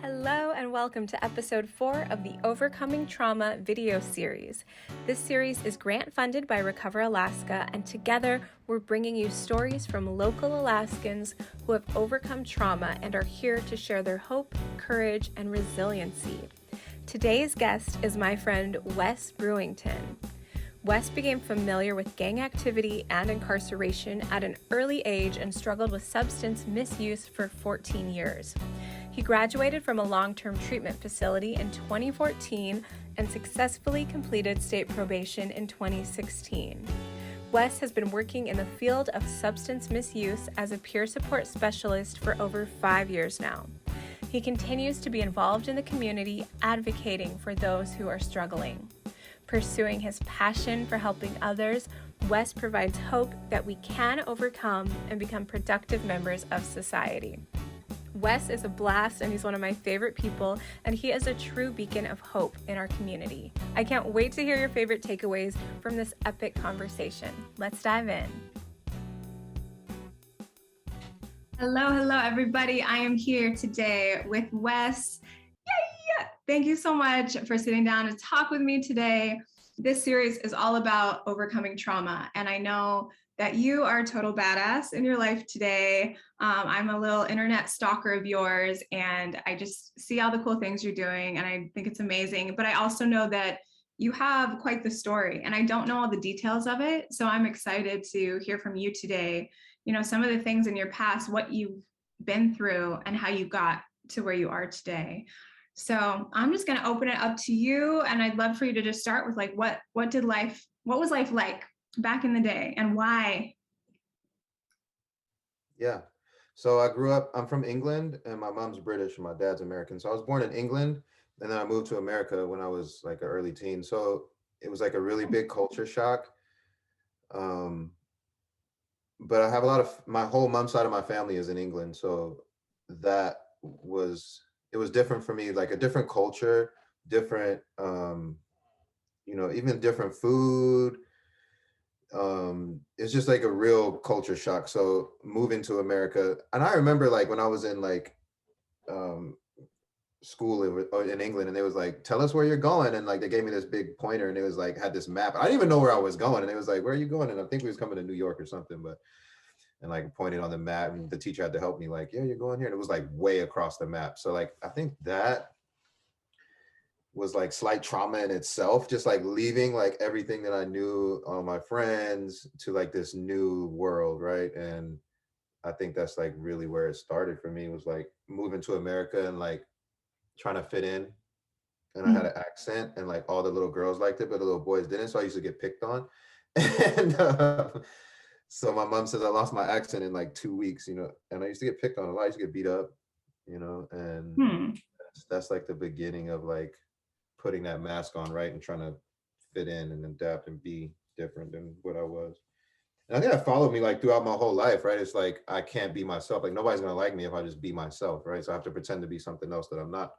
Hello and welcome to episode 4 of the Overcoming Trauma video series. This series is grant funded by Recover Alaska, and together we're bringing you stories from local Alaskans who have overcome trauma and are here to share their hope, courage, and resiliency. Today's guest is my friend Wes Brewington. Wes became familiar with gang activity and incarceration at an early age and struggled with substance misuse for 14 years. He graduated from a long-term treatment facility in 2014 and successfully completed state probation in 2016. Wes has been working in the field of substance misuse as a peer support specialist for over 5 years now. He continues to be involved in the community, advocating for those who are struggling. Pursuing his passion for helping others, Wes provides hope that we can overcome and become productive members of society. Wes is a blast and he's one of my favorite people, and he is a true beacon of hope in our community. I can't wait to hear your favorite takeaways from this epic conversation. Let's dive in. Hello, everybody. I am here today with Wes. Yay! Thank you so much for sitting down to talk with me today. This series is all about overcoming trauma, and I know that you are a total badass in your life today. I'm a little internet stalker of yours, and I just see all the cool things you're doing, and I think it's amazing. But I also know that you have quite the story, and I don't know all the details of it. So I'm excited to hear from you today, you know, some of the things in your past, what you've been through, and how you got to where you are today. So I'm just going to open it up to you, and I'd love for you to just start with like, what was life like back in the day, and why? Yeah. So I grew up, I'm from England, and my mom's British and my dad's American. So I was born in England, and then I moved to America when I was like an early teen. So it was like a really big culture shock. Um, but I have my whole mom's side of my family is in England. So that it was different for me, like a different culture, different, even different food. It's just like a real culture shock. So moving to America, and I remember like when I was in like um school in England, and they was like, tell us where you're going, and like they gave me this big pointer, and it was like had this map. I didn't even know where I was going, and it was like, where are you going? And I think we was coming to New York or something, but and like pointed on the map, and the teacher had to help me like, yeah, you're going here, and it was like way across the map. So like I think that was like slight trauma in itself, just like leaving like everything that I knew, all my friends, to like this new world, right? And I think that's like really where it started for me, was like moving to America and like trying to fit in. And I had an accent, and like all the little girls liked it, but the little boys didn't. So I used to get picked on. And so my mom says I lost my accent in like 2 weeks, and I used to get picked on a lot. I used to get beat up, and that's like the beginning of like putting that mask on, right, and trying to fit in and adapt and be different than what I was. And I think that followed me like throughout my whole life, right? It's like I can't be myself. Like nobody's gonna like me if I just be myself, right? So I have to pretend to be something else that I'm not.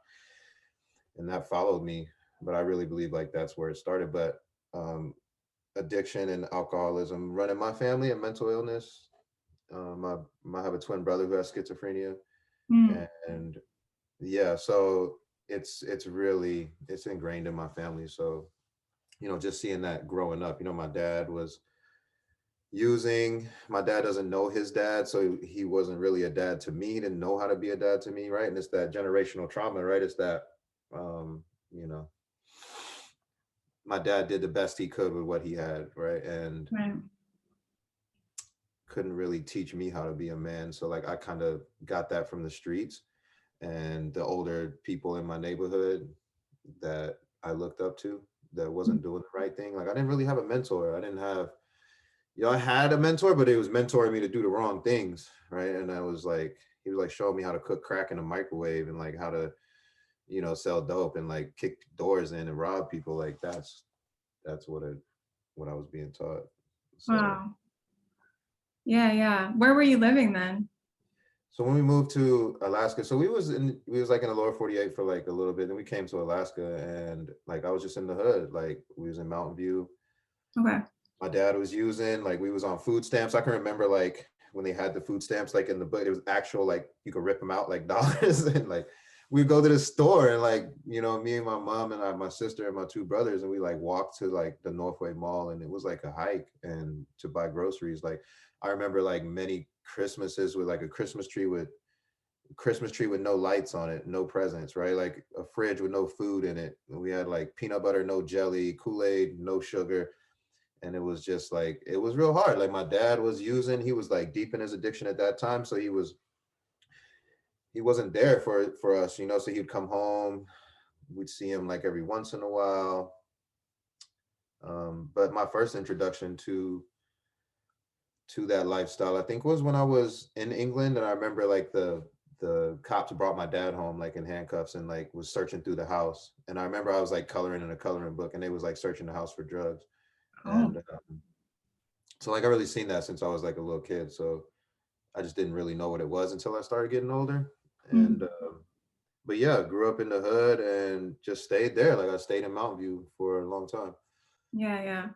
And that followed me. But I really believe like that's where it started. But addiction and alcoholism run in my family, and mental illness. I have a twin brother who has schizophrenia, and yeah, so it's ingrained in my family. So just seeing that growing up, my dad was using. My dad doesn't know his dad, so he wasn't really a dad to me. He didn't know how to be a dad to me, right? And it's that generational trauma, right? It's that you know my dad did the best he could with what he had, right? And couldn't really teach me how to be a man. So like I kind of got that from the streets and the older people in my neighborhood that I looked up to that wasn't doing the right thing. Like I didn't really have a mentor. I didn't have, I had a mentor, but it was mentoring me to do the wrong things, right? And I was like, he was like showing me how to cook crack in a microwave and like how to, sell dope and like kick doors in and rob people. Like that's what I was being taught. So, Wow. Yeah. Where were you living then? So when we moved to Alaska, so we was like in the lower 48 for like a little bit. Then we came to Alaska, and like I was just in the hood. Like we was in Mountain View. Okay. My dad was using, like we was on food stamps. I can remember like when they had the food stamps like in the book, it was actual like you could rip them out like dollars, and like we'd go to the store and like, you know, me and my mom and my sister and my two brothers, and we like walked to like the Northway Mall, and it was like a hike and to buy groceries. Like I remember like many Christmases with like a Christmas tree with no lights on it, no presents, right? Like a fridge with no food in it. And we had like peanut butter, no jelly, Kool-Aid, no sugar. And it was just like, it was real hard. Like my dad was using, he was like deep in his addiction at that time. So he wasn't there for us, you know. So he'd come home, we'd see him like every once in a while. But my first introduction to that lifestyle, I think, was when I was in England. And I remember like the cops brought my dad home like in handcuffs and like was searching through the house. And I remember I was like coloring in a coloring book, and they was like searching the house for drugs. Oh. And so like I really seen that since I was like a little kid. So I just didn't really know what it was until I started getting older. And but yeah, grew up in the hood and just stayed there. Like I stayed in Mountain View for a long time. Yeah, yeah.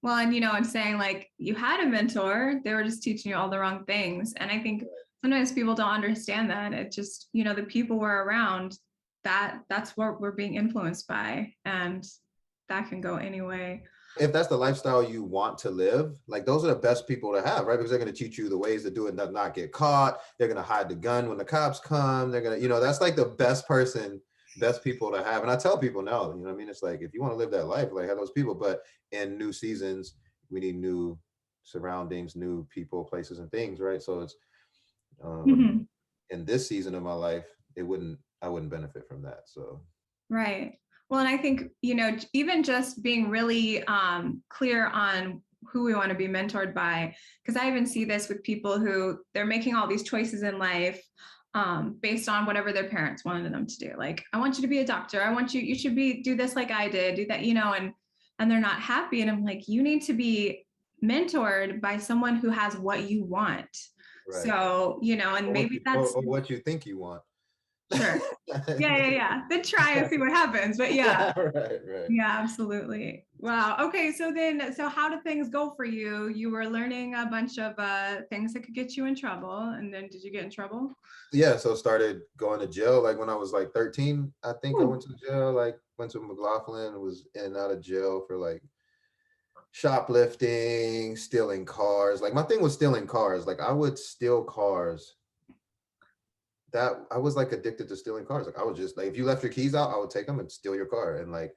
Well, and and saying like you had a mentor, they were just teaching you all the wrong things. And I think sometimes people don't understand that. It just, the people we're around, that's what we're being influenced by. And that can go any way. If that's the lifestyle you want to live, like those are the best people to have, right? Because they're going to teach you the ways to do it and not get caught. They're going to hide the gun when the cops come. They're going to, that's like the best people to have. And I tell people now, I mean, it's like, if you want to live that life, like have those people, but in new seasons, we need new surroundings, new people, places, and things, right? So it's, in this season of my life, I wouldn't benefit from that. So. Right. Well, and I think, even just being really clear on who we want to be mentored by, because I even see this with people who they're making all these choices in life based on whatever their parents wanted them to do. Like, I want you to be a doctor. I want you should do this like I did, do that, and they're not happy. And I'm like, you need to be mentored by someone who has what you want. Right. So, and maybe that's or what you think you want. Sure. Yeah. Then try and see what happens. But yeah. Right. Yeah, absolutely. Wow. Okay. So how did things go for you? You were learning a bunch of things that could get you in trouble. And then did you get in trouble? Yeah. So started going to jail like when I was like 13. I think I went to jail, like went to McLaughlin, was in and out of jail for like shoplifting, stealing cars. Like my thing was stealing cars. Like I would steal cars. That I was like addicted to stealing cars. Like I was just like, if you left your keys out, I would take them and steal your car. And like,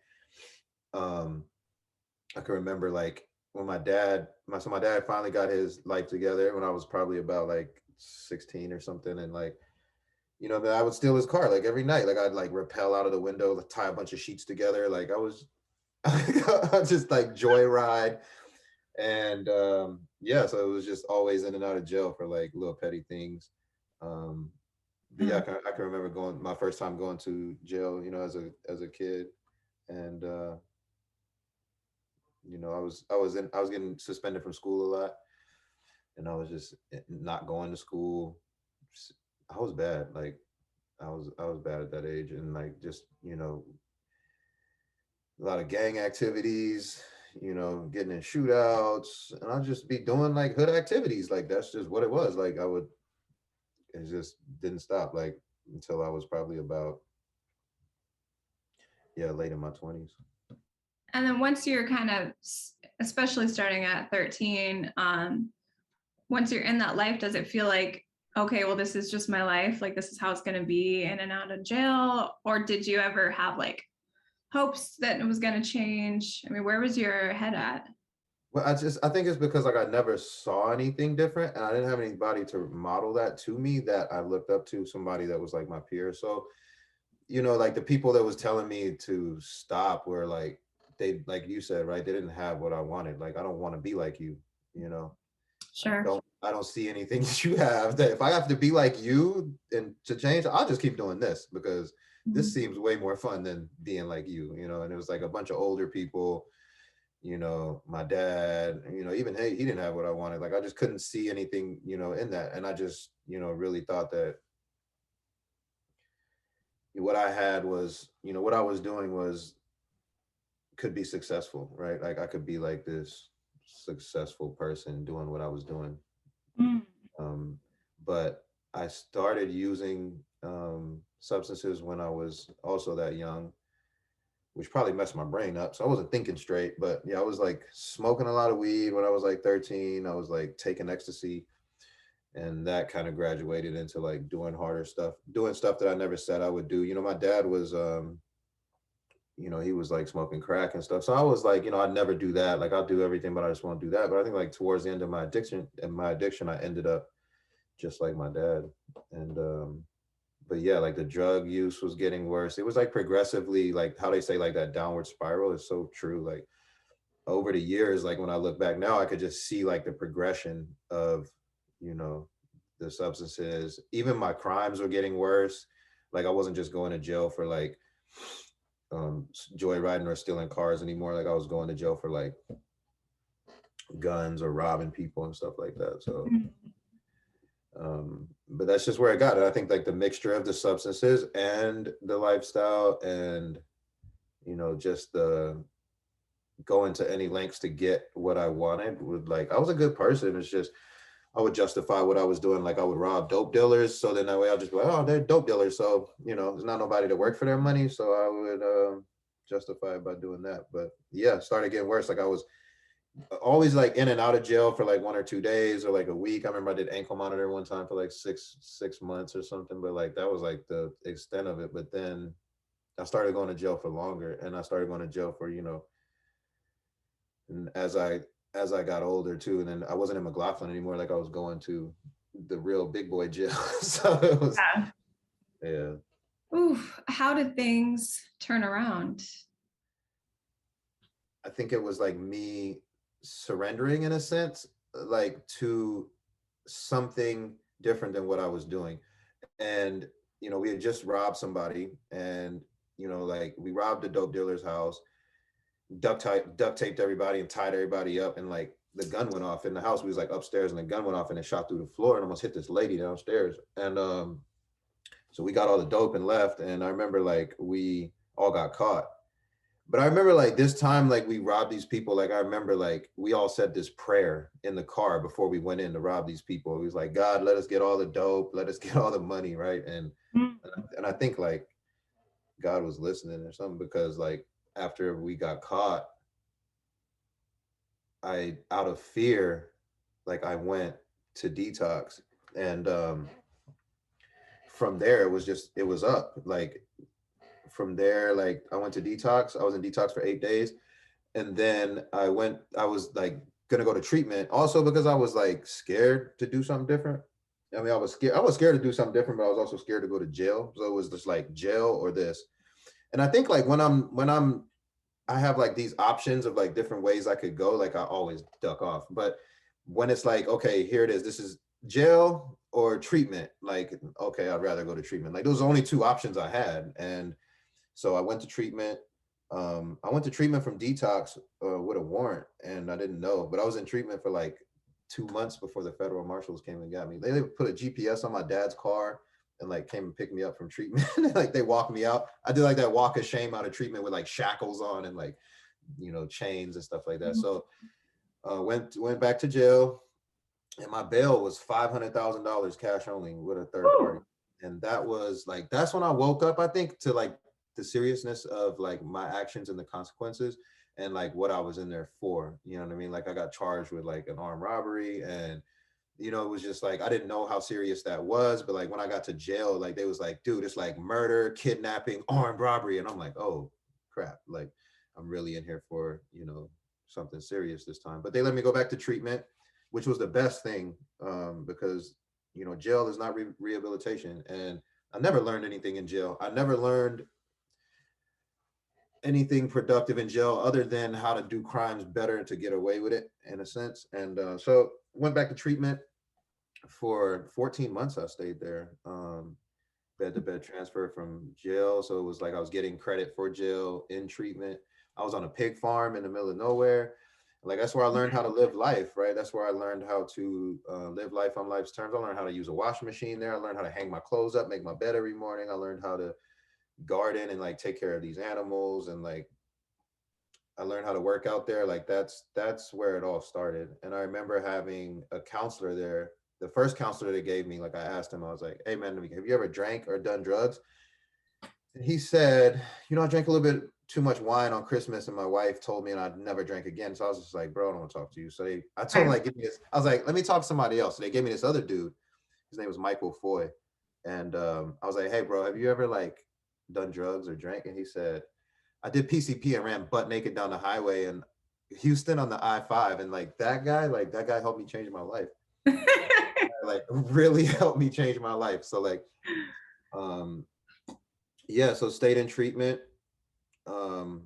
I can remember like when my dad finally got his life together when I was probably about like 16 or something. And like, I would steal his car like every night. Like I'd like rappel out of the window, tie a bunch of sheets together. Like I was just like joyride. And yeah, so it was just always in and out of jail for like little petty things. But yeah, I can remember my first time going to jail, as a kid, and I was getting suspended from school a lot, and I was just not going to school. I was bad, like I was bad at that age, and like just a lot of gang activities, getting in shootouts, and I'd just be doing like hood activities, like that's just what it was. Like it just didn't stop like until I was probably about late in my 20s. And then once you're kind of, especially starting at 13, once you're in that life, does it feel like, okay, well, this is just my life, like this is how it's going to be in and out of jail? Or did you ever have like hopes that it was going to change? I mean, where was your head at? Well, I think it's because like I never saw anything different, and I didn't have anybody to model that to me that I looked up to, somebody that was like my peer. So, like the people that was telling me to stop were like, they, like you said, right, they didn't have what I wanted. Like I don't want to be like you, Sure. I don't see anything that you have. That if I have to be like you and to change, I'll just keep doing this because this seems way more fun than being like you, And it was like a bunch of older people, my dad, even he didn't have what I wanted. Like I just couldn't see anything, in that. And I just, really thought that what I had was, what I was doing could be successful, right? Like I could be like this successful person doing what I was doing. But I started using substances when I was also that young, which probably messed my brain up. So I wasn't thinking straight. But yeah, I was like smoking a lot of weed when I was like 13. I was like taking ecstasy, and that kind of graduated into like doing harder stuff, doing stuff that I never said I would do. My dad was he was like smoking crack and stuff. So I was like, I'd never do that. Like I'll do everything, but I just won't do that. But I think like towards the end of my addiction, I ended up just like my dad. And but yeah, like the drug use was getting worse. It was like progressively, like how they say like that downward spiral is so true. Like over the years, like when I look back now, I could just see like the progression of, you know, the substances. Even my crimes were getting worse. Like I wasn't just going to jail for like joyriding or stealing cars anymore. Like I was going to jail for like guns or robbing people and stuff like that. So but that's just where I got it. I think like the mixture of the substances and the lifestyle, and just the going to any lengths to get what I wanted, would like, I was a good person. It's just I would justify what I was doing. Like I would rob dope dealers, so then that way I'll just be like, oh, they're dope dealers, so there's not nobody to work for their money, so I would justify it by doing that. But yeah, it started getting worse. Like I was always like in and out of jail for like 1 or 2 days or like a week. I remember I did ankle monitor one time for like six months or something, but like that was like the extent of it. But then I started going to jail for longer, and I started going to jail for and as I got older too, and then I wasn't in McLaughlin anymore. Like I was going to the real big boy jail. So it was, Yeah. yeah. Oof, how did things turn around? I think it was like me surrendering in a sense, like to something different than what I was doing. And we had just robbed somebody, and like we robbed a dope dealer's house, duct taped everybody and tied everybody up, and like the gun went off in the house. We was like upstairs, and the gun went off and it shot through the floor and almost hit this lady downstairs. And so we got all the dope and left. And I remember like we all got caught. But I remember like this time, like we robbed these people. Like I remember like we all said this prayer in the car before we went in to rob these people. It was like, God, let us get all the dope, let us get all the money, right? And I think like God was listening or something, because like after we got caught, I, out of fear, like I went to detox. And from there it was up. Like from there, like I went to detox. I was in detox for 8 days. And then I was like gonna go to treatment also, because I was like scared to do something different. I mean, I was scared to do something different, but I was also scared to go to jail. So it was just like jail or this. And I think like I have like these options of like different ways I could go, like I always duck off. But when it's like, okay, here it is, this is jail or treatment, like, okay, I'd rather go to treatment. Like those are the only two options I had. And so I went to treatment. I went to treatment from detox with a warrant, and I didn't know, but I was in treatment for like 2 months before the federal marshals came and got me. They put a GPS on my dad's car and like came and picked me up from treatment. Like they walked me out. I did like that walk of shame out of treatment with like shackles on and like chains and stuff like that. So went back to jail, and my bail was $500,000 cash only with a third party. And that was like, that's when I woke up, I think, to like the seriousness of like my actions and the consequences, and like what I was in there for. You know what I mean? Like I got charged with like an armed robbery, and it was just like I didn't know how serious that was. But like when I got to jail, like they was like, dude, it's like murder, kidnapping, armed robbery. And I'm like, oh crap, like I'm really in here for something serious this time. But they let me go back to treatment, which was the best thing, because jail is not rehabilitation. And I never learned anything in jail. I never learned anything productive in jail other than how to do crimes better to get away with it, in a sense. And so went back to treatment for 14 months. I stayed there, bed to bed transfer from jail. So it was like I was getting credit for jail in treatment. I was on a pig farm in the middle of nowhere. Like that's where I learned how to live life, right? That's where I learned how to live life on life's terms. I learned how to use a washing machine there. I learned how to hang my clothes up, make my bed every morning. I learned how to garden and like take care of these animals, and like I learned how to work out there. Like that's where it all started. And I remember having a counselor there. The first counselor they gave me, like I asked him, I was like, hey man, have you ever drank or done drugs? he said, I drank a little bit too much wine on Christmas, and my wife told me, and I'd never drank again. So I was just like, bro, I don't want to talk to you. So I told him, Right. like, give me this. I was like, let me talk to somebody else. So they gave me this other dude. His name was Michael Foy. And I was like, hey, bro, have you ever like done drugs or drank? And he said, I did PCP and ran butt naked down the highway in Houston on the I-5. And like that guy helped me change my life. Like really helped me change my life. So like, yeah, so stayed in treatment, um,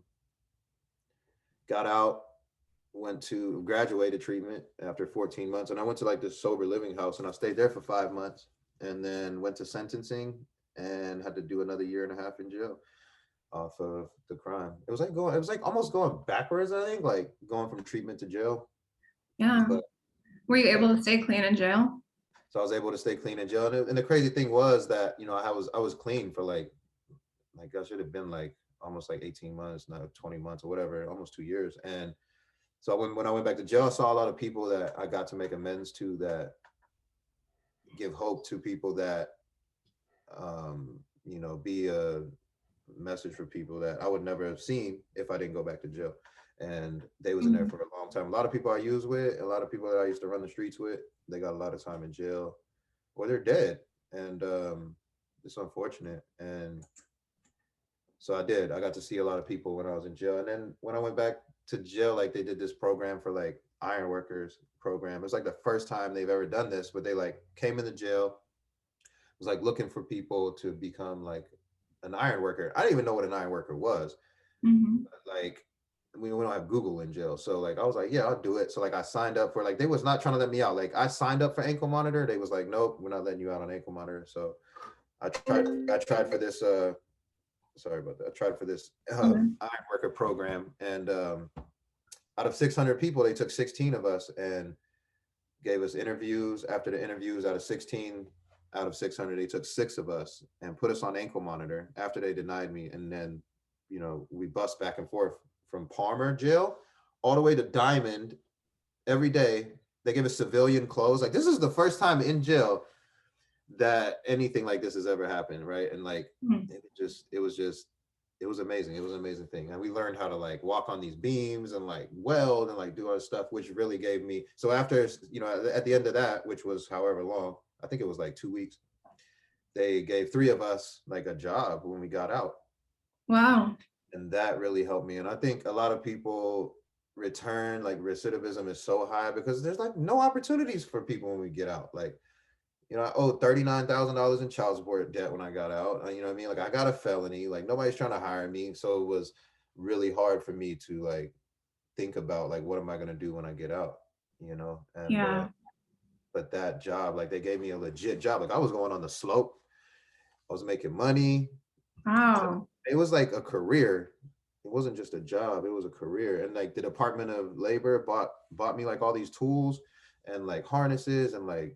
got out, went to graduated treatment after 14 months. And I went to like this sober living house and I stayed there for 5 months and then went to sentencing and had to do another year and a half in jail off of the crime. It was like almost going backwards, I think, like going from treatment to jail. Yeah. But Were you able to stay clean in jail? so I was able to stay clean in jail. And the crazy thing was that, I was clean for like I should have been like almost like 18 months, not 20 months or whatever, almost 2 years. And so when I went back to jail, I saw a lot of people that I got to make amends to, that give hope to people, that be a message for people that I would never have seen if I didn't go back to jail. And they was in there for a long time. A lot of people I used with, a lot of people that I used to run the streets with, they got a lot of time in jail or they're dead. And it's unfortunate. And so I got to see a lot of people when I was in jail. And then when I went back to jail, like they did this program for like iron workers program. It was like the first time they've ever done this, but they like came into jail, was like looking for people to become like an iron worker. I didn't even know what an iron worker was. Mm-hmm. But, like we don't have Google in jail. So like I was like, yeah, I'll do it. So like I signed up for, like, they was not trying to let me out. Like I signed up for ankle monitor. They was like, nope, we're not letting you out on ankle monitor. So I tried for this sorry about that. I tried for this iron worker program, and out of 600 people, they took 16 of us and gave us interviews. After the interviews, out of 16 out of 600, they took 6 of us and put us on ankle monitor after they denied me. And then, we bust back and forth from Palmer jail all the way to Diamond every day. They give us civilian clothes. Like, this is the first time in jail that anything like this has ever happened, right? And like it was amazing. It was an amazing thing. And we learned how to like walk on these beams and like weld and like do our stuff, which really gave me, so after, at the end of that, which was however long, I think it was like 2 weeks, they gave 3 of us like a job when we got out. Wow. And that really helped me. And I think a lot of people return, like recidivism is so high because there's like no opportunities for people when we get out. Like, I owed $39,000 in child support debt when I got out. You know what I mean? Like I got a felony, like nobody's trying to hire me. So it was really hard for me to like think about like, what am I going to do when I get out? And, Yeah. but that job, like they gave me a legit job. Like I was going on the slope. I was making money. Wow. It was like a career. It wasn't just a job. It was a career. And like the Department of Labor bought me like all these tools and like harnesses and like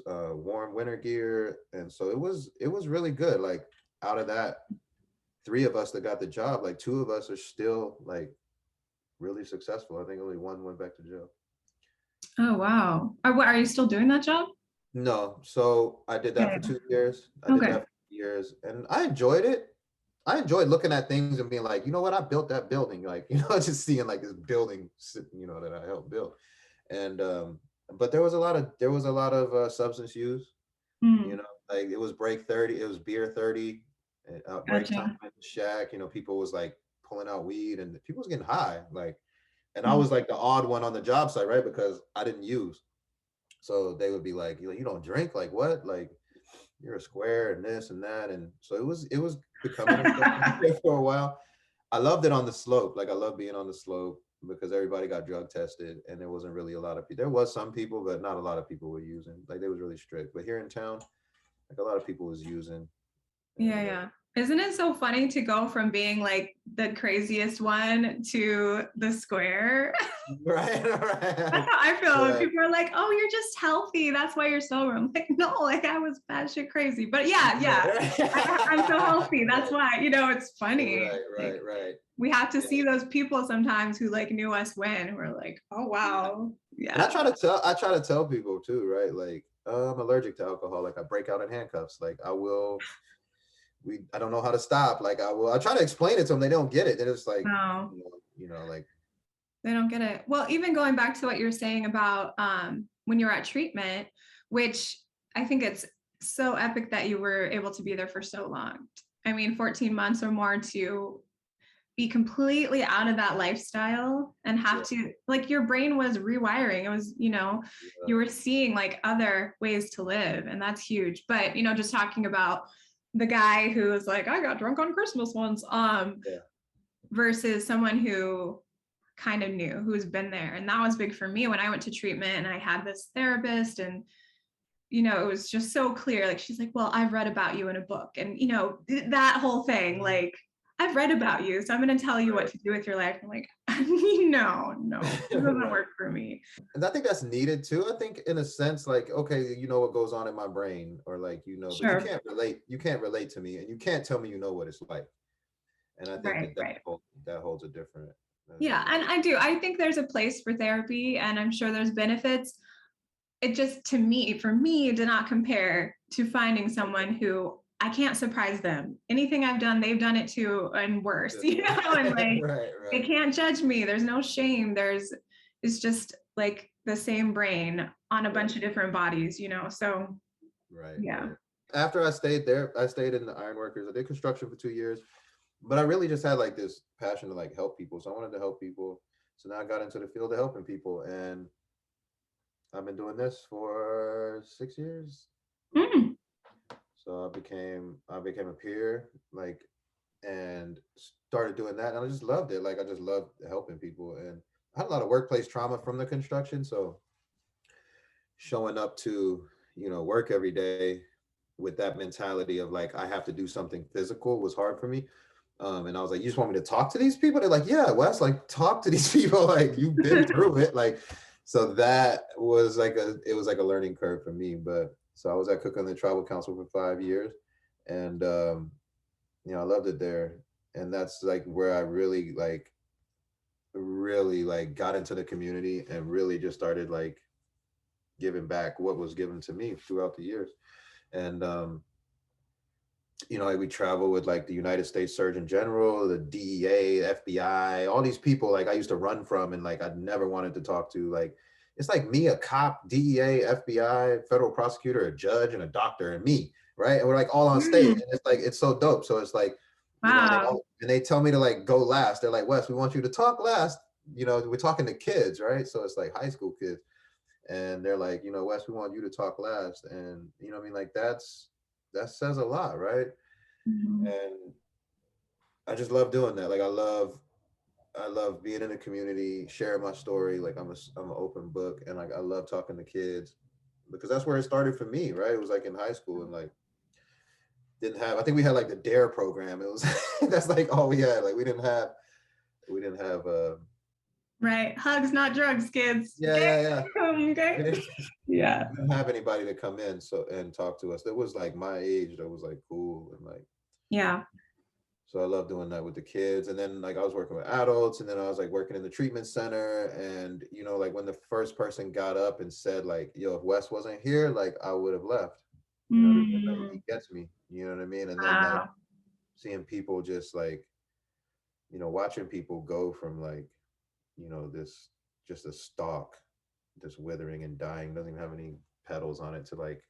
warm winter gear. And so it was really good. Like out of that 3 of us that got the job, like 2 of us are still like really successful. I think only 1 went back to jail. Oh, wow. Are you still doing that job? No. So I did that for 2 years. I did that for 2 years and I enjoyed it. I enjoyed looking at things and being like, you know what, I built that building. Like, just seeing like this building, that I helped build. And but there was a lot of substance use. Like it was break 30, it was beer 30, break time in the shack. People was like pulling out weed and people was getting high. Like, and I was like the odd one on the job site, right? Because I didn't use. So they would be like, you don't drink? Like what? Like you're a square and this and that. And so it was becoming a for a while. I loved it on the slope. Like I love being on the slope because everybody got drug tested and there wasn't really a lot of people. There was some people, but not a lot of people were using. Like they was really strict. But here in town, like a lot of people was using. Yeah, yeah. Isn't it so funny to go from being like the craziest one to the square? Right. That's how I feel. When people are like, "Oh, you're just healthy. That's why you're sober." I'm like, no, like I was batshit crazy. But yeah. I'm so healthy. That's why. It's funny. Right. We have to see those people sometimes who like knew us when we're like, "Oh wow." Yeah. And I try to tell people too, right? Like I'm allergic to alcohol. Like I break out in handcuffs. Like I will I don't know how to stop. Like I try to explain it to them, they don't get it. They're just like, No, like they don't get it. Well, even going back to what you're saying about when you're at treatment, which I think it's so epic that you were able to be there for so long. I mean, 14 months or more to be completely out of that lifestyle and have to, like, your brain was rewiring. It was, you were seeing like other ways to live, and that's huge. But just talking about the guy who was like, I got drunk on Christmas once, versus someone who kind of knew, who's been there. And that was big for me when I went to treatment and I had this therapist, and it was just so clear. Like, she's like, well, I've read about you in a book, and that whole thing, like, I've read about you, so I'm going to tell you what to do with your life. I'm like, no, it doesn't work for me. And I think that's needed too. I think in a sense, like, okay, you know what goes on in my brain, or like, Sure. But you can't relate to me, and you can't tell me what it's like. And I think that holds a different. Yeah, and I think there's a place for therapy, and I'm sure there's benefits. It just, for me, did not compare to finding someone who I can't surprise them. Anything I've done, they've done it too, and worse, and like, right. They can't judge me. There's no shame. It's just like the same brain on a bunch of different bodies, so. Right. Yeah. Right. After I stayed there, I stayed in the ironworkers. I did construction for 2 years, but I really just had like this passion to like help people. So I wanted to help people. So now I got into the field of helping people, and I've been doing this for 6 years. Mm. So I became a peer, like, and started doing that, and I just loved it. Like, I just loved helping people, and I had a lot of workplace trauma from the construction. So showing up to work every day with that mentality of like, I have to do something physical was hard for me. And I was like, you just want me to talk to these people? They're like, yeah, Wes, like, talk to these people. Like, you've been through it. Like, so that was like it was like a learning curve for me. But so I was at Cook on the Tribal Council for 5 years, and I loved it there. And that's like where I really got into the community and really just started like giving back what was given to me throughout the years. And like, we travel with like the United States Surgeon General, the DEA, FBI, all these people like I used to run from, and like I'd never wanted to talk to. Like, it's like me, a cop, DEA, FBI, federal prosecutor, a judge, and a doctor, and me, right? And we're like all on stage, and it's like, it's so dope. So it's like, Wow. and they tell me to like go last. They're like, Wes, we want you to talk last. We're talking to kids, right? So it's like high school kids, and they're like, Wes, we want you to talk last. And I mean, like, that says a lot, right? Mm-hmm. And I just love doing that. Like, I love being in the community, sharing my story. Like, I'm an open book, and like I love talking to kids, because that's where it started for me, right? It was like in high school, and like I think we had like the DARE program. It was that's like all we had. Like, we didn't have right, hugs, not drugs, kids. Yeah. Okay. Yeah. We didn't have anybody to come in and talk to us that was like my age, that was like cool, and like, yeah. So I love doing that with the kids. And then like I was working with adults, and then I was like working in the treatment center. And like when the first person got up and said like, yo, if Wes wasn't here, like I would have left. Like, he gets me, you know what I mean? And then like seeing people just like, watching people go from like, this just a stalk, just withering and dying, doesn't even have any petals on it, to like,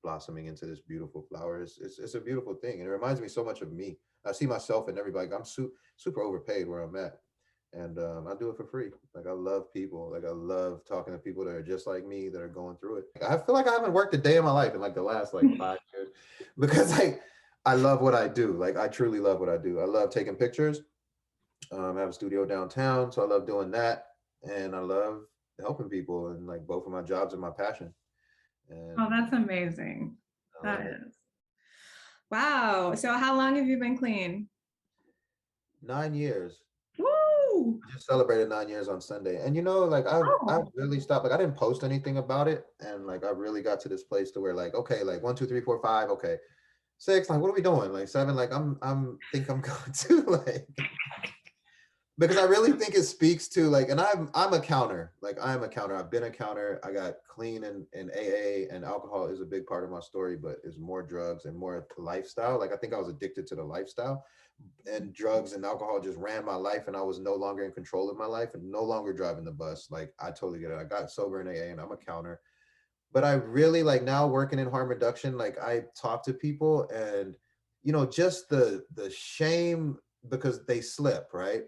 blossoming into this beautiful flower. It's a beautiful thing. And it reminds me so much of me. I see myself in everybody. I'm super overpaid where I'm at. And I do it for free. Like, I love people. Like, I love talking to people that are just like me, that are going through it. I feel like I haven't worked a day in my life in like the last like 5 years, because like I love what I do. Like, I truly love what I do. I love taking pictures. I have a studio downtown, so I love doing that. And I love helping people, and like both of my jobs are my passion. And oh, that's amazing. That is. Wow. So how long have you been clean? 9 years. Woo! I just celebrated 9 years on Sunday. And like I really stopped. Like, I didn't post anything about it. And like I really got to this place to where like, okay, like 1, 2, 3, 4, 5, okay. 6, like what are we doing? Like 7, like I'm think I'm going to like, because I really think it speaks to like, and I'm a counter. Like I'm a counter. I've been a counter. I got clean in AA, and alcohol is a big part of my story, but it's more drugs and more lifestyle. Like I think I was addicted to the lifestyle, and drugs and alcohol just ran my life, and I was no longer in control of my life and no longer driving the bus. Like I totally get it. I got sober in AA, and I'm a counter. But I really like now working in harm reduction. Like I talk to people, and just the shame because they slip, right?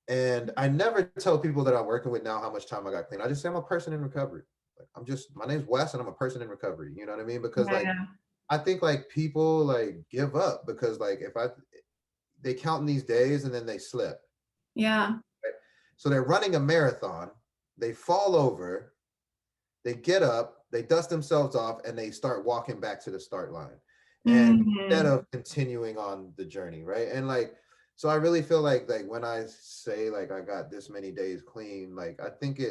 And I never tell people that I'm working with now how much time I got clean. I just say I'm a person in recovery. Like my name's Wes, and I'm a person in recovery. You know what I mean? Because like Yeah. I think like people like give up because like if they count in these days and then they slip. Yeah. Right? So they're running a marathon, they fall over, they get up, they dust themselves off, and they start walking back to the start line. And instead Mhm. of continuing on the journey, right? And like, so I really feel like when I say like I got this many days clean, like I think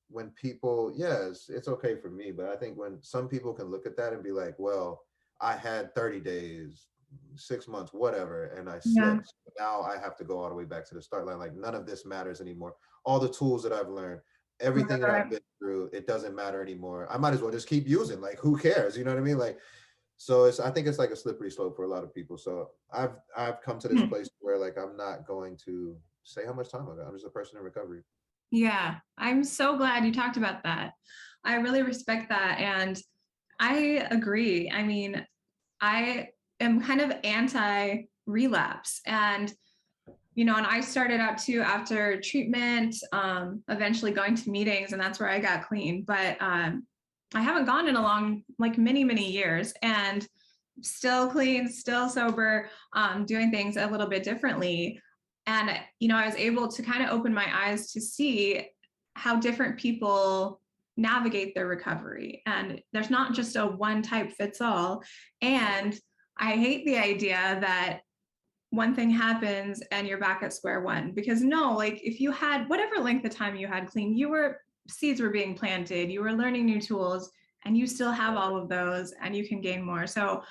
when people, yes, it's okay for me, but I think when some people can look at that and be like, well, I had 30 days, 6 months, whatever, and I Yeah. slipped. So now I have to go all the way back to the start line. Like none of this matters anymore. All the tools that I've learned, everything that I've Right. been through, it doesn't matter anymore. I might as well just keep using. Like, who cares? You know what I mean? Like, so I think it's like a slippery slope for a lot of people. So I've come to this Hmm. place where like I'm not going to say how much time I got. I'm just a person in recovery. Yeah. I'm so glad you talked about that. I really respect that. And I agree. I mean, I am kind of anti relapse. And I started out too after treatment, eventually going to meetings, and that's where I got clean. But I haven't gone in a long, like many, many years, and still clean, still sober, doing things a little bit differently. And I was able to kind of open my eyes to see how different people navigate their recovery. And there's not just a one type fits all. And I hate the idea that one thing happens and you're back at square one, because no, like if you had whatever length of time you had clean, seeds were being planted, you were learning new tools, and you still have all of those, and you can gain more. So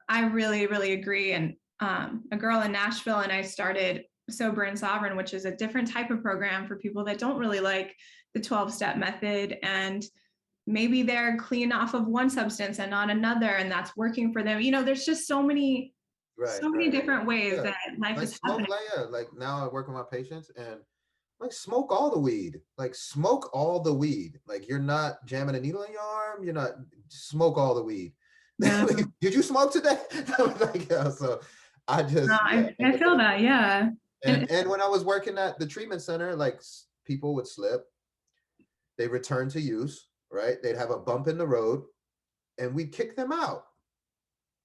I really, really agree. And a girl in Nashville and I started Sober and Sovereign, which is a different type of program for people that don't really like the 12-step method, and maybe they're clean off of one substance and not another, and that's working for them. There's just so many Right, right. different ways Yeah. that life Like is smoke, happening. like yeah, like now I work with my patients and like smoke all the weed. Like smoke all the weed. Like you're not jamming a needle in your arm. You're not smoke all the weed. Yeah, Like, did you smoke today? Like, yeah, so I no, just yeah. I feel that. Yeah. And And when I was working at the treatment center, like people would slip, they return to use, right? They'd have a bump in the road, and we'd kick them out.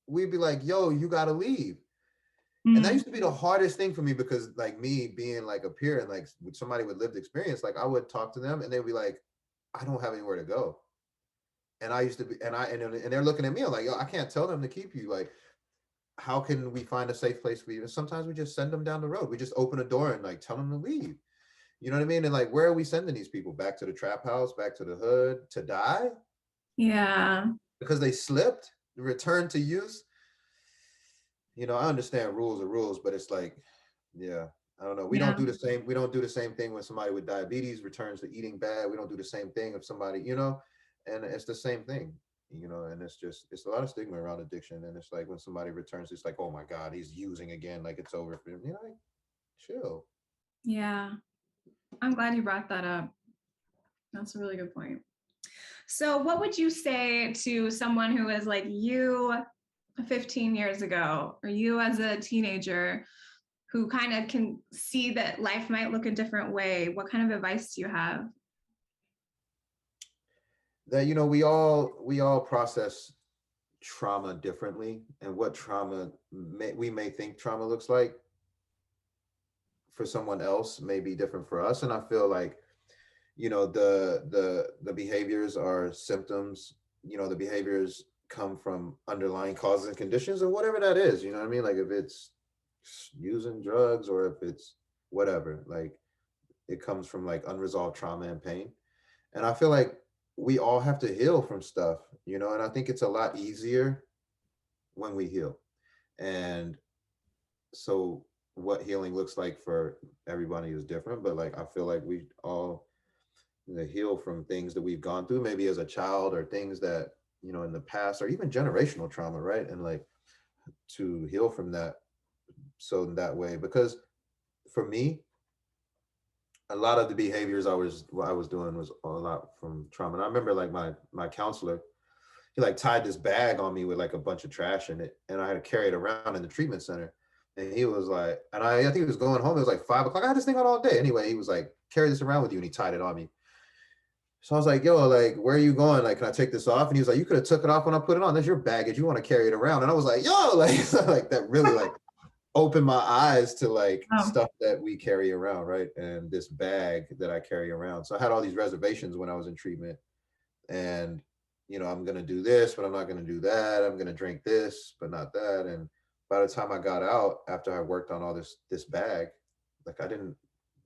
We'd be like, "Yo, you gotta leave." And that mm, used to be the hardest thing for me because like me being like a peer and like with somebody with lived experience, like I would talk to them and they'd be like, I don't have anywhere to go. And I used to be, and they're looking at me, I'm like, yo, I can't tell them to keep you. Like, how can we find a safe place for you? And sometimes we just send them down the road. We just open a door and like tell them to leave. You know what I mean? And like, where are we sending these people? Back to the trap house, back to the hood to die yeah. because they slipped, return to use. I understand rules are rules, but it's like, yeah, I don't know. We don't Yeah. do the same. We don't do the same thing when somebody with diabetes returns to eating bad. We don't do the same thing if somebody, and it's the same thing. And it's a lot of stigma around addiction. And it's like when somebody returns, it's like, oh my God, he's using again, like it's over for him. Like, chill. Yeah. I'm glad you brought that up. That's a really good point. So, what would you say to someone who is like you 15 years ago, or you as a teenager who kind of can see that life might look a different way? What kind of advice do you have? That we all process trauma differently, and what we may think trauma looks like for someone else may be different for us. And I feel like the behaviors are symptoms. The behaviors come from underlying causes and conditions or whatever that is. You know what I mean? Like if it's using drugs or if it's whatever, like it comes from like unresolved trauma and pain. And I feel like we all have to heal from stuff. And I think it's a lot easier when we heal. And so what healing looks like for everybody is different, but like I feel like we all heal from things that we've gone through, maybe as a child, or things that, you know, in the past, or even generational trauma, right? And like to heal from that, so in that way, because for me, a lot of the behaviors I was doing was a lot from trauma. And I remember like my counselor, he like tied this bag on me with like a bunch of trash in it, and I had to carry it around in the treatment center. And he was like, and I think he was going home. It was like 5 o'clock. I had this thing on all day. Anyway, he was like, carry this around with you, and he tied it on me. So I was like, yo, like, where are you going? Like, can I take this off? And he was like, you could have took it off when I put it on. That's your baggage. You want to carry it around. And I was like, yo, like, so like that really like opened my eyes to like Oh, stuff that we carry around, right? And this bag that I carry around. So I had all these reservations when I was in treatment. And, you know, I'm going to do this, but I'm not going to do that. I'm going to drink this, but not that. And by the time I got out, after I worked on all this bag, like I didn't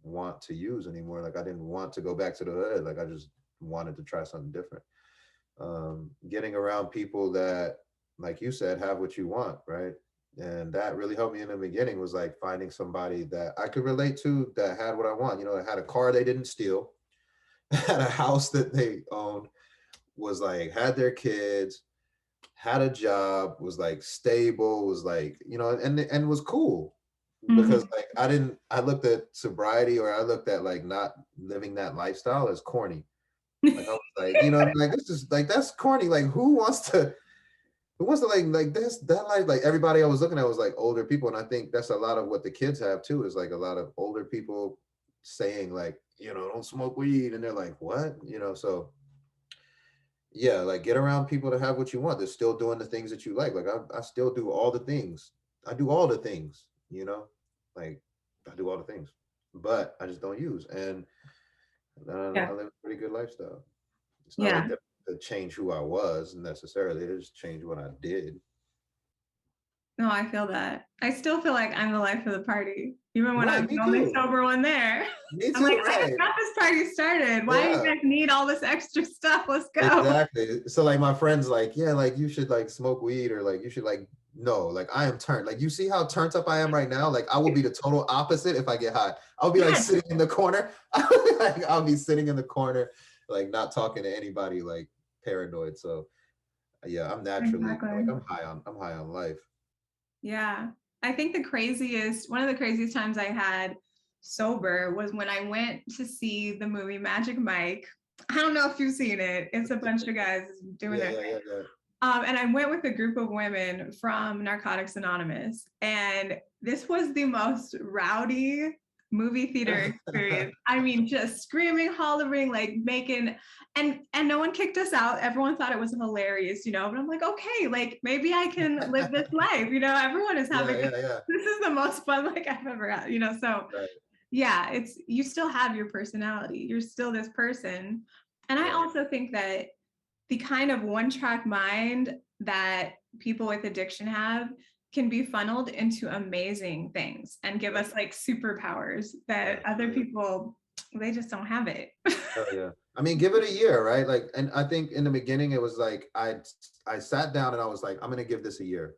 want to use anymore. Like I didn't want to go back to the hood. Like I just wanted to try something different. Getting around people that, like you said, have what you want, right? And that really helped me in the beginning, was like finding somebody that I could relate to, that had what I want. You know, that had a car they didn't steal, had a house that they owned, was like, had their kids, had a job, was like stable, was like, you know, and was cool. Because mhm. like I looked at sobriety, or I looked at like not living that lifestyle as corny. Like I was like, you know, like this is like, that's corny. Like who wants to like this that life? Like everybody I was looking at was like older people. And I think that's a lot of what the kids have too, is like a lot of older people saying like, you know, don't smoke weed. And they're like, what? You know, so yeah, like get around people that have what you want. They're still doing the things that you like. Like I still do all the things. I do all the things, you know, like I do all the things, but I just don't use. And I Yeah. live a pretty good lifestyle. It's not like Yeah. that to change who I was necessarily. It just changed what I did. No, I feel that. I still feel like I'm the life of the party, even when Right, I'm me the only too. sober one there. Me I'm like, too, I just right. got this party started. Why do you Yeah. guys need all this extra stuff? Let's go. Exactly. So like my friends like, yeah, like you should like smoke weed, or like you should like, no, like I am turned. Like you see how turned up I am right now? Like I will be the total opposite if I get high. I'll be like Yes, sitting in the corner. Like I'll be sitting in the corner, like not talking to anybody, like paranoid. So yeah, I'm naturally like exactly. I'm high on life. Yeah. I think one of the craziest times I had sober was when I went to see the movie Magic Mike. I don't know if you've seen it. It's a bunch of guys doing Yeah, their yeah, thing. yeah, yeah. And I went with a group of women from Narcotics Anonymous. And this was the most rowdy movie theater experience. I mean, just screaming, hollering, like making, and no one kicked us out. Everyone thought it was hilarious, you know. But I'm like, okay, like maybe I can live this life, you know. Everyone is Yeah, having yeah, yeah. this is the most fun like I've ever had, you know. So Right, yeah, it's you still have your personality. You're still this person. And I right. also think that the kind of one track mind that people with addiction have can be funneled into amazing things and give Yeah. us like superpowers that Yeah. other Yeah. people they just don't have it. Oh yeah. I mean, give it a year, right? Like, and I think in the beginning it was like I sat down and I was like, I'm gonna give this a year.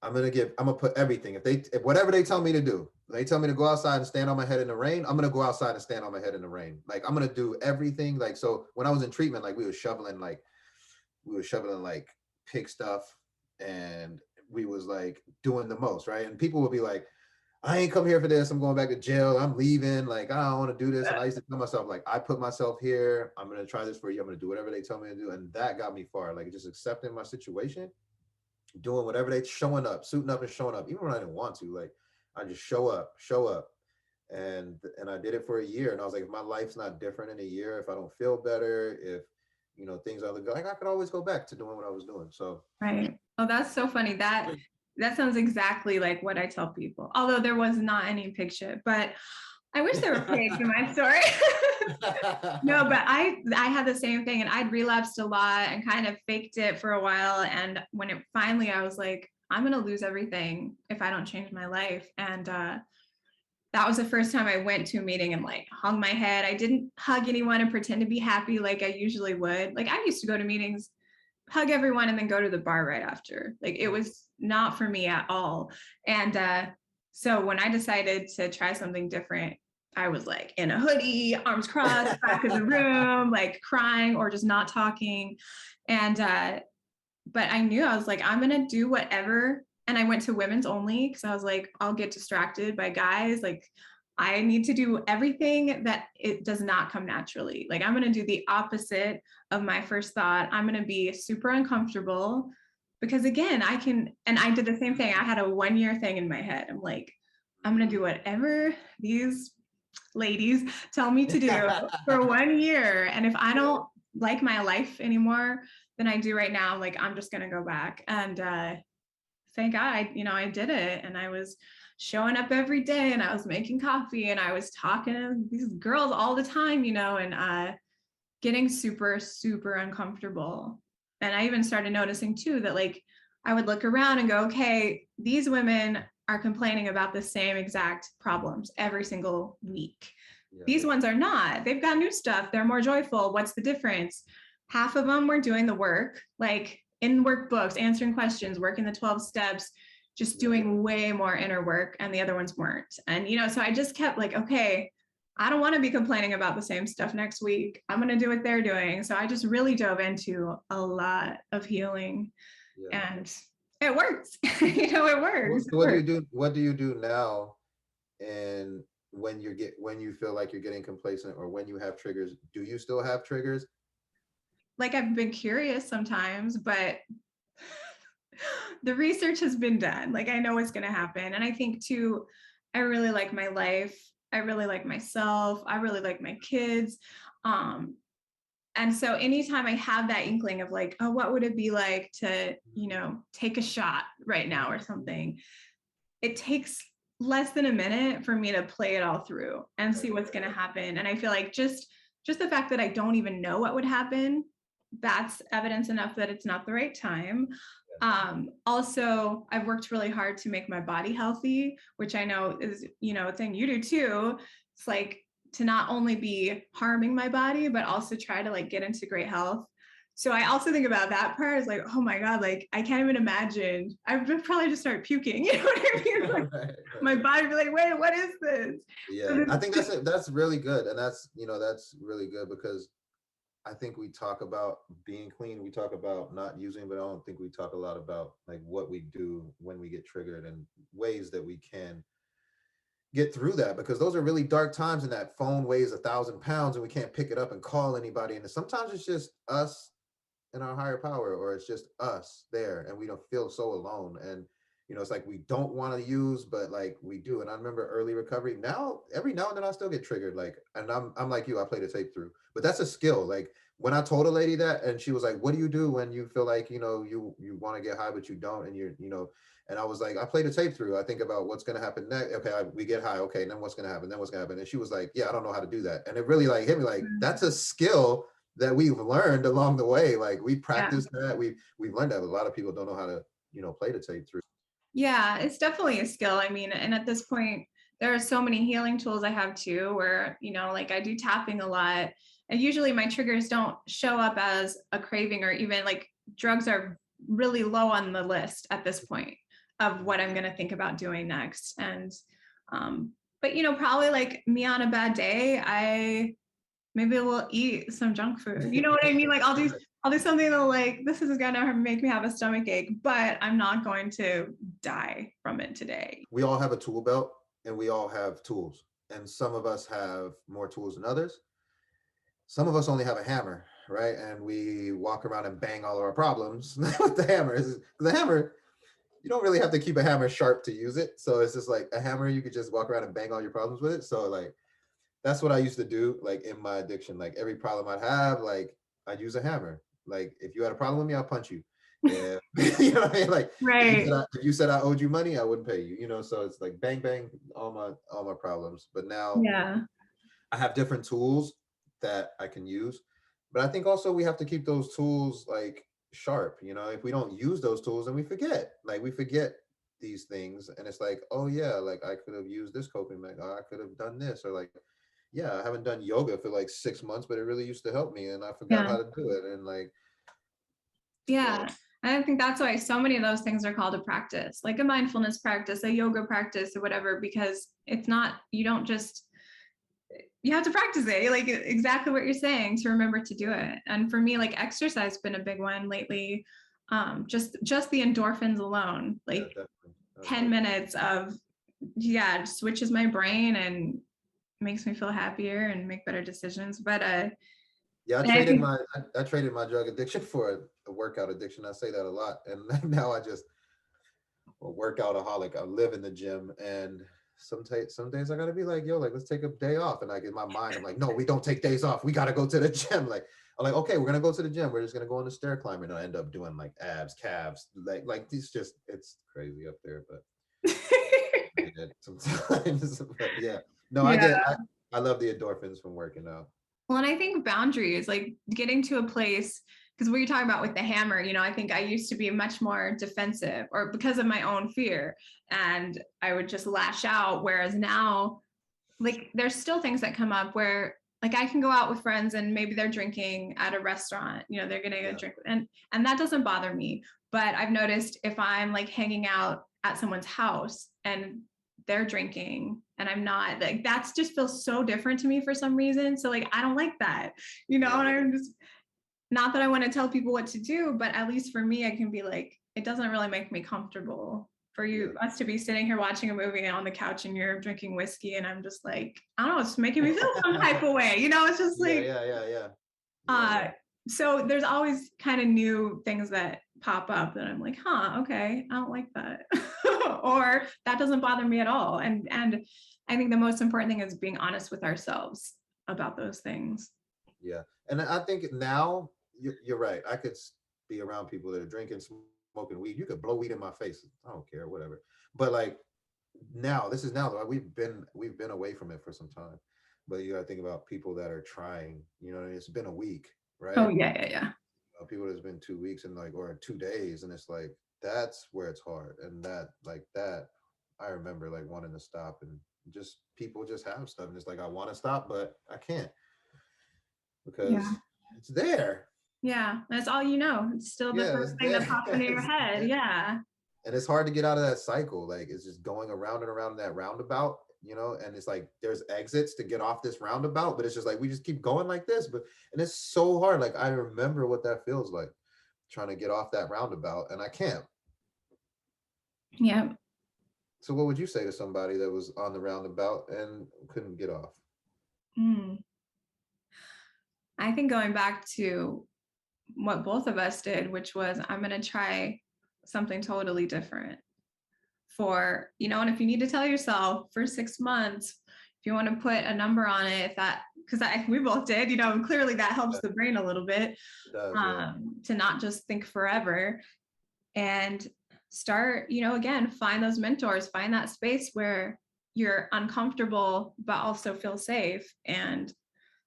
I'm gonna put everything. If whatever they tell me to do, they tell me to go outside and stand on my head in the rain, I'm gonna go outside and stand on my head in the rain. Like I'm gonna do everything. Like so when I was in treatment, like we were shoveling like pig stuff, and we was like doing the most, right? And people would be like, I ain't come here for this. I'm going back to jail. I'm leaving. Like, I don't want to do this. And I used to tell myself, like, I put myself here. I'm going to try this for you. I'm going to do whatever they tell me to do. And that got me far. Like, just accepting my situation, doing whatever they showing up, suiting up and showing up, even when I didn't want to. Like, I just show up. And I did it for a year. And I was like, if my life's not different in a year, if I don't feel better, if, you know, things are like I could always go back to doing what I was doing. So, Right. Oh, that's so funny. That sounds exactly like what I tell people. Although there was not any pig shit, but I wish there were pigs in my story. No, but I had the same thing, and I'd relapsed a lot and kind of faked it for a while. And when it finally, I was like, I'm gonna lose everything if I don't change my life. And that was the first time I went to a meeting and like hung my head. I didn't hug anyone and pretend to be happy like I usually would. Like I used to go to meetings, hug everyone, and then go to the bar right after. Like it was not for me at all. And So when I decided to try something different, I was like in a hoodie, arms crossed, back in the room, like crying or just not talking. And but I knew, I was like, I'm gonna do whatever. And I went to women's only because I was like, I'll get distracted by guys. Like I need to do everything that it does not come naturally. Like I'm gonna do the opposite of my first thought. I'm gonna be super uncomfortable because again, I can, and I did the same thing. I had a 1-year thing in my head. I'm like, I'm gonna do whatever these ladies tell me to do for 1 year. And if I don't like my life anymore than I do right now, like I'm just gonna go back. And thank God, I did it. And I was showing up every day and I was making coffee and I was talking to these girls all the time, and getting super, super uncomfortable. And I even started noticing too that like I would look around and go, okay, these women are complaining about the same exact problems every single week. Yeah. These ones are not. They've got new stuff. They're more joyful. What's the difference? Half of them were doing the work, like in workbooks, answering questions, working the 12 steps, just doing way more inner work, and the other ones weren't. And, so I just kept like, okay, I don't want to be complaining about the same stuff next week. I'm going to do what they're doing. So I just really dove into a lot of healing, and it works. It works. What do you do? What do you do now? And when you feel like you're getting complacent, or when you have triggers, do you still have triggers? Like I've been curious sometimes, but the research has been done. Like I know what's going to happen. And I think too, I really like my life. I really like myself. I really like my kids. And so anytime I have that inkling of like, oh, what would it be like to, take a shot right now or something, it takes less than a minute for me to play it all through and see what's going to happen. And I feel like just the fact that I don't even know what would happen, that's evidence enough that it's not the right time. Also, I've worked really hard to make my body healthy, which I know is, a thing you do too. It's like to not only be harming my body, but also try to like get into great health. So I also think about that part is like, oh my God, like I can't even imagine. I would probably just start puking. You know what I mean? Like, right. My body would be like, wait, what is this? Yeah, I think that's really good. And that's really good, because I think we talk about being clean, we talk about not using, but I don't think we talk a lot about like what we do when we get triggered and ways that we can get through that, because those are really dark times, and that phone weighs 1,000 pounds and we can't pick it up and call anybody. And sometimes it's just us and our higher power, or it's just us there, and we don't feel so alone. And it's like we don't want to use, but like we do. And I remember early recovery. Now, every now and then I still get triggered. Like, and I'm like you, I play the tape through. But that's a skill. Like when I told a lady that, and she was like, "What do you do when you feel like you want to get high but you don't?" And and I was like, "I play the tape through. I think about what's going to happen next. Okay, we get high. Okay, then what's going to happen? Then what's going to happen?" And she was like, "Yeah, I don't know how to do that." And it really like hit me like that's a skill that we've learned along the way. Like we practiced that. We've learned that. A lot of people don't know how to play the tape through. Yeah, it's definitely a skill. I mean, and at this point, there are so many healing tools I have too, where, like I do tapping a lot. And usually my triggers don't show up as a craving, or even like drugs are really low on the list at this point of what I'm going to think about doing next. And, but, probably like me on a bad day, maybe we'll eat some junk food. You know what I mean? Like I'll do something that like, this is gonna make me have a stomach ache, but I'm not going to die from it today. We all have a tool belt, and we all have tools. And some of us have more tools than others. Some of us only have a hammer, right? And we walk around and bang all of our problems with the hammer. The hammer, you don't really have to keep a hammer sharp to use it. So it's just like a hammer, you could just walk around and bang all your problems with it. So like, that's what I used to do, like in my addiction. Like every problem I'd have, like I'd use a hammer. Like if you had a problem with me, I'll punch you. Yeah, you know what I mean? Like right. If you said I owed you money, I wouldn't pay you. So it's like bang bang, all my problems. But now, I have different tools that I can use. But I think also we have to keep those tools like sharp. If we don't use those tools, then we forget. Like we forget these things, and it's like, oh yeah, like I could have used this coping mechanism. I could have done this, or like. Yeah, I haven't done yoga for like 6 months, but it really used to help me, and I forgot how to do it. And like, yeah. I think that's why so many of those things are called a practice, like a mindfulness practice, a yoga practice, or whatever, because it's not, you don't just, you have to practice it, like exactly what you're saying, to remember to do it. And for me, like exercise has been a big one lately. Just the endorphins alone, like Yeah, 10 minutes of, yeah, it switches my brain and makes me feel happier and make better decisions. But yeah, and I think, I traded my drug addiction for a workout addiction. I say that a lot, and now I just a workoutaholic. I live in the gym, and some days I gotta be like, yo, like let's take a day off. And like in my mind, I'm like, no, we don't take days off. We gotta go to the gym. Like I'm like, okay, we're gonna go to the gym. We're just gonna go on the stair climber, and I end up doing like abs, calves, like these. Just it's crazy up there, but sometimes. But yeah, no, yeah. I love the endorphins from working out. Well, and I think boundaries, like getting to a place, because what you're talking about with the hammer, I think I used to be much more defensive, or because of my own fear, and I would just lash out. Whereas now, like there's still things that come up where like I can go out with friends and maybe they're drinking at a restaurant, they're getting a drink, and that doesn't bother me. But I've noticed if I'm like hanging out at someone's house and they're drinking and I'm not, like that's just feels so different to me for some reason. So like I don't like that, and I'm just, not that I want to tell people what to do, but at least for me, I can be like, it doesn't really make me comfortable for us to be sitting here watching a movie on the couch and you're drinking whiskey, and I'm just like, I don't know, it's making me feel some type of way, it's just like, so there's always kind of new things that pop up that I'm like, okay, I don't like that. Or that doesn't bother me at all. And I think the most important thing is being honest with ourselves about those things. Yeah. And I think now you're right. I could be around people that are drinking, smoking weed. You could blow weed in my face. I don't care, whatever. But like now, this is now though. We've been away from it for some time. But you gotta think about people that are trying, it's been a week, right? Oh yeah. People that's been 2 weeks and like, or 2 days, and it's like that's where it's hard. And that I remember like wanting to stop, and just people just have stuff, and it's like I want to stop, but I can't because it's there. Yeah, that's all it's still the first thing that pops into your head. Yeah. And it's hard to get out of that cycle. Like it's just going around and around that roundabout, and it's like there's exits to get off this roundabout, but it's just like we just keep going like this. And it's so hard. Like I remember what that feels like, trying to get off that roundabout, and I can't. Yeah. So what would you say to somebody that was on the roundabout and couldn't get off? I think going back to what both of us did, which was I'm going to try something totally different for, and if you need to tell yourself for 6 months, if you want to put a number on it, if that, because we both did, clearly that helps the brain a little bit, to not just think forever, and start, again, find those mentors, find that space where you're uncomfortable, but also feel safe, and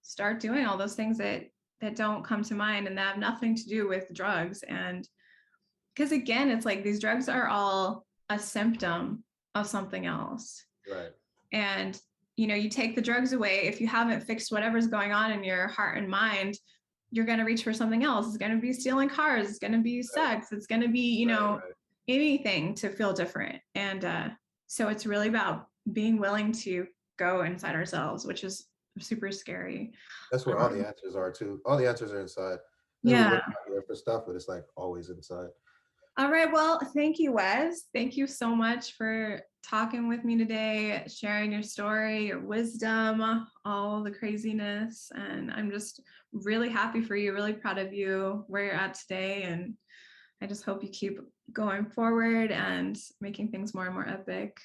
start doing all those things that don't come to mind and that have nothing to do with drugs. And because again, it's like these drugs are all a symptom of something else. Right. And, you take the drugs away, if you haven't fixed whatever's going on in your heart and mind, you're going to reach for something else. It's going to be stealing cars. It's going to be sex. It's going to be, anything to feel different. And so it's really about being willing to go inside ourselves, which is super scary. That's where all the answers are too. All the answers are inside. Yeah. We look out there for stuff, but it's like always inside. All right. Well, thank you, Wes. Thank you so much for talking with me today, sharing your story, your wisdom, all the craziness. And I'm just really happy for you, really proud of you, where you're at today. And I just hope you keep going forward and making things more and more epic.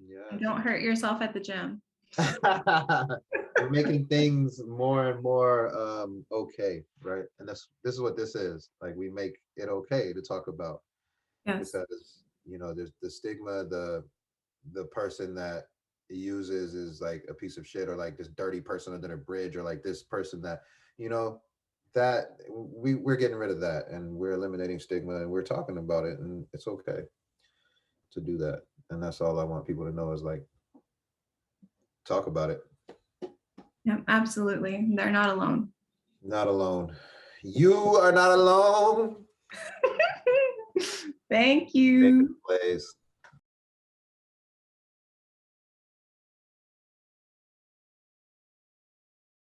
Yeah. And don't hurt yourself at the gym. We're making things more and more okay, right? And this is what this is. Like we make it okay to talk about. Yes. Because there's the stigma, the person that uses is like a piece of shit, or like this dirty person under a bridge, or like this person that that we're getting rid of that, and we're eliminating stigma, and we're talking about it, and it's okay to do that. And that's all I want people to know is like talk about it. Yeah, absolutely. They're not alone. Not alone. You are not alone. Thank Thank you, you. Blaze.